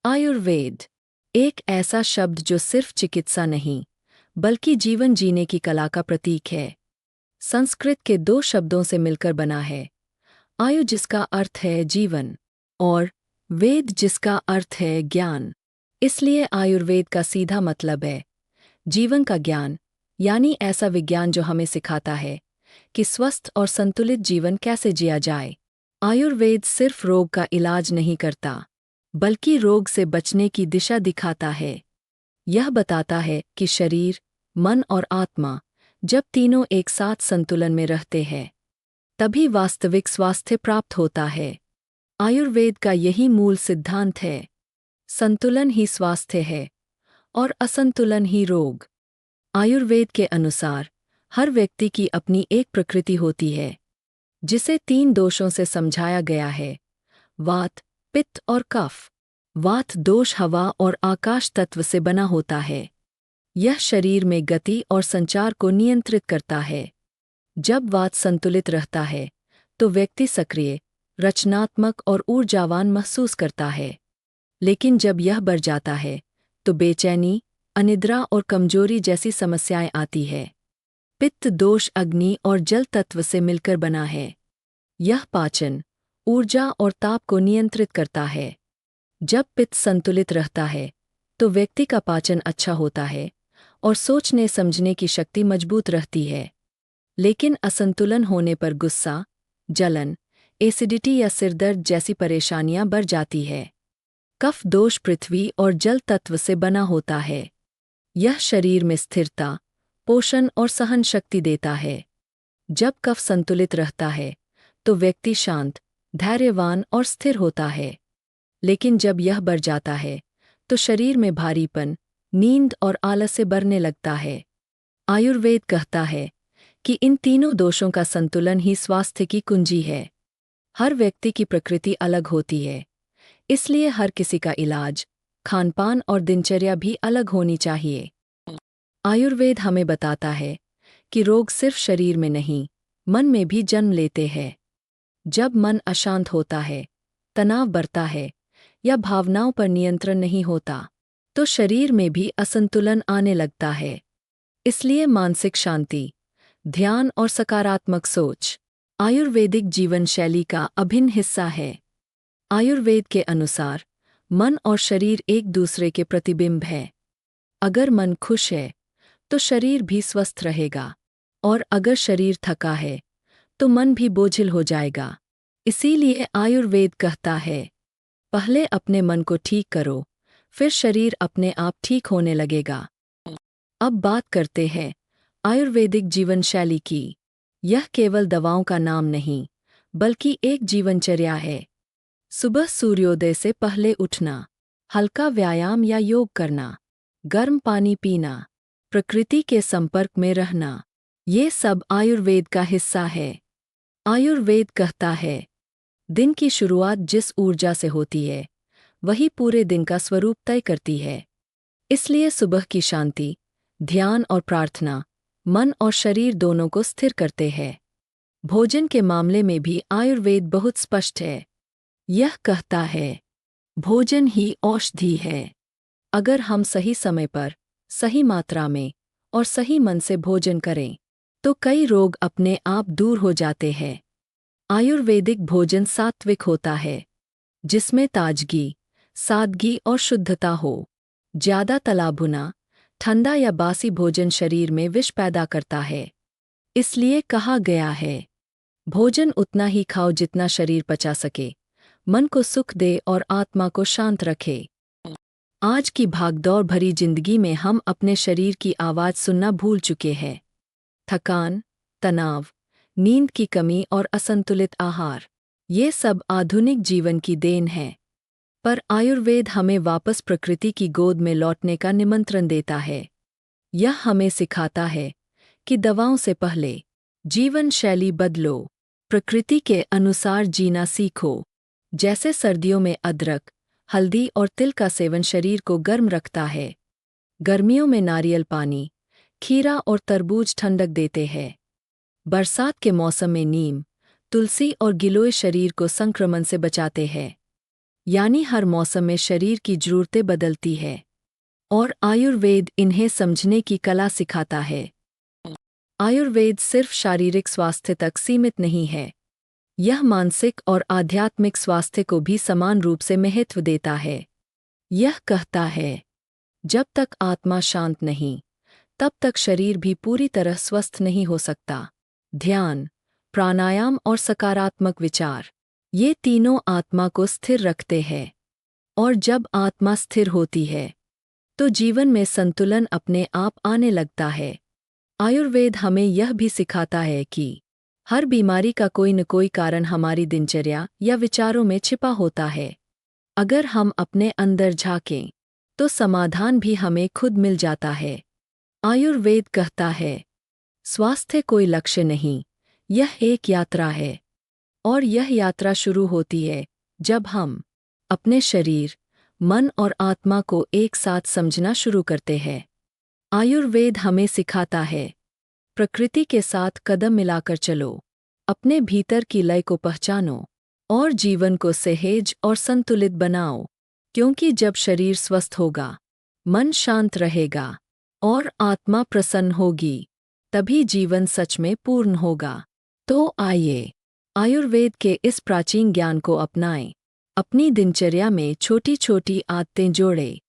आयुर्वेद एक ऐसा शब्द जो सिर्फ चिकित्सा नहीं बल्कि जीवन जीने की कला का प्रतीक है। संस्कृत के दो शब्दों से मिलकर बना है। आयु जिसका अर्थ है जीवन और वेद जिसका अर्थ है ज्ञान। इसलिए आयुर्वेद का सीधा मतलब है जीवन का ज्ञान, यानी ऐसा विज्ञान जो हमें सिखाता है कि स्वस्थ और संतुलित जीवन कैसे जिया जाए। आयुर्वेद सिर्फ रोग का इलाज नहीं करता बल्कि रोग से बचने की दिशा दिखाता है। यह बताता है कि शरीर, मन और आत्मा जब तीनों एक साथ संतुलन में रहते हैं तभी वास्तविक स्वास्थ्य प्राप्त होता है। आयुर्वेद का यही मूल सिद्धांत है। संतुलन ही स्वास्थ्य है और असंतुलन ही रोग। आयुर्वेद के अनुसार हर व्यक्ति की अपनी एक प्रकृति होती है जिसे 3 दोषों से समझाया गया है: वात, पित्त और कफ। वात दोष हवा और आकाश तत्व से बना होता है। यह शरीर में गति और संचार को नियंत्रित करता है। जब वात संतुलित रहता है तो व्यक्ति सक्रिय, रचनात्मक और ऊर्जावान महसूस करता है। लेकिन जब यह बढ़ जाता है तो बेचैनी, अनिद्रा और कमजोरी जैसी समस्याएं आती है। पित्त दोष अग्नि और जल तत्व से मिलकर बना है। यह पाचन, ऊर्जा और ताप को नियंत्रित करता है। जब पित्त संतुलित रहता है तो व्यक्ति का पाचन अच्छा होता है और सोचने समझने की शक्ति मजबूत रहती है। लेकिन असंतुलन होने पर गुस्सा, जलन, एसिडिटी या सिरदर्द जैसी परेशानियां बढ़ जाती है। कफ दोष पृथ्वी और जल तत्व से बना होता है। यह शरीर में स्थिरता, पोषण और सहन शक्ति देता है। जब कफ संतुलित रहता है तो व्यक्ति शांत, धैर्यवान और स्थिर होता है। लेकिन जब यह बढ़ जाता है तो शरीर में भारीपन, नींद और आलस्य बढ़ने लगता है। आयुर्वेद कहता है कि इन तीनों दोषों का संतुलन ही स्वास्थ्य की कुंजी है। हर व्यक्ति की प्रकृति अलग होती है, इसलिए हर किसी का इलाज, खानपान और दिनचर्या भी अलग होनी चाहिए। आयुर्वेद हमें बताता है कि रोग सिर्फ शरीर में नहीं, मन में भी जन्म लेते हैं। जब मन अशांत होता है, तनाव बढ़ता है या भावनाओं पर नियंत्रण नहीं होता तो शरीर में भी असंतुलन आने लगता है। इसलिए मानसिक शांति, ध्यान और सकारात्मक सोच आयुर्वेदिक जीवन शैली का अभिन्न हिस्सा है। आयुर्वेद के अनुसार मन और शरीर एक दूसरे के प्रतिबिंब हैं। अगर मन खुश है तो शरीर भी स्वस्थ रहेगा और अगर शरीर थका है तो मन भी बोझिल हो जाएगा। इसीलिए आयुर्वेद कहता है, पहले अपने मन को ठीक करो, फिर शरीर अपने आप ठीक होने लगेगा। अब बात करते हैं आयुर्वेदिक जीवन शैली की। यह केवल दवाओं का नाम नहीं बल्कि एक जीवनचर्या है। सुबह सूर्योदय से पहले उठना, हल्का व्यायाम या योग करना, गर्म पानी पीना, प्रकृति के संपर्क में रहना, ये सब आयुर्वेद का हिस्सा है। आयुर्वेद कहता है, दिन की शुरुआत जिस ऊर्जा से होती है वही पूरे दिन का स्वरूप तय करती है। इसलिए सुबह की शांति, ध्यान और प्रार्थना मन और शरीर दोनों को स्थिर करते हैं। भोजन के मामले में भी आयुर्वेद बहुत स्पष्ट है। यह कहता है, भोजन ही औषधि है। अगर हम सही समय पर, सही मात्रा में और सही मन से भोजन करें तो कई रोग अपने आप दूर हो जाते हैं। आयुर्वेदिक भोजन सात्विक होता है, जिसमें ताजगी, सादगी और शुद्धता हो। ज्यादा तला भुना, ठंडा या बासी भोजन शरीर में विष पैदा करता है। इसलिए कहा गया है, भोजन उतना ही खाओ जितना शरीर पचा सके, मन को सुख दे और आत्मा को शांत रखे। आज की भागदौड़ भरी जिंदगी में हम अपने शरीर की आवाज़ सुनना भूल चुके हैं। थकान, तनाव, नींद की कमी और असंतुलित आहार, ये सब आधुनिक जीवन की देन है। पर आयुर्वेद हमें वापस प्रकृति की गोद में लौटने का निमंत्रण देता है। यह हमें सिखाता है कि दवाओं से पहले जीवन शैली बदलो, प्रकृति के अनुसार जीना सीखो। जैसे सर्दियों में अदरक, हल्दी और तिल का सेवन शरीर को गर्म रखता है। गर्मियों में नारियल पानी, खीरा और तरबूज ठंडक देते हैं। बरसात के मौसम में नीम, तुलसी और गिलोय शरीर को संक्रमण से बचाते हैं। यानी हर मौसम में शरीर की ज़रूरतें बदलती है और आयुर्वेद इन्हें समझने की कला सिखाता है। आयुर्वेद सिर्फ शारीरिक स्वास्थ्य तक सीमित नहीं है, यह मानसिक और आध्यात्मिक स्वास्थ्य को भी समान रूप से महत्व देता है। यह कहता है, जब तक आत्मा शांत नहीं, तब तक शरीर भी पूरी तरह स्वस्थ नहीं हो सकता। ध्यान, प्राणायाम और सकारात्मक विचार, ये तीनों आत्मा को स्थिर रखते हैं, और जब आत्मा स्थिर होती है, तो जीवन में संतुलन अपने आप आने लगता है। आयुर्वेद हमें यह भी सिखाता है कि हर बीमारी का कोई न कोई कारण हमारी दिनचर्या या विचारों में छिपा होता है। अगर हम अपने अंदर झांकें, तो समाधान भी हमें खुद मिल जाता है। आयुर्वेद कहता है, स्वास्थ्य कोई लक्ष्य नहीं, यह एक यात्रा है, और यह यात्रा शुरू होती है जब हम अपने शरीर, मन और आत्मा को एक साथ समझना शुरू करते हैं। आयुर्वेद हमें सिखाता है, प्रकृति के साथ कदम मिलाकर चलो, अपने भीतर की लय को पहचानो और जीवन को सहज और संतुलित बनाओ, क्योंकि जब शरीर स्वस्थ होगा, मन शांत रहेगा और आत्मा प्रसन्न होगी, तभी जीवन सच में पूर्ण होगा। तो आइए, आयुर्वेद के इस प्राचीन ज्ञान को अपनाएं, अपनी दिनचर्या में छोटी छोटी आदतें जोड़ें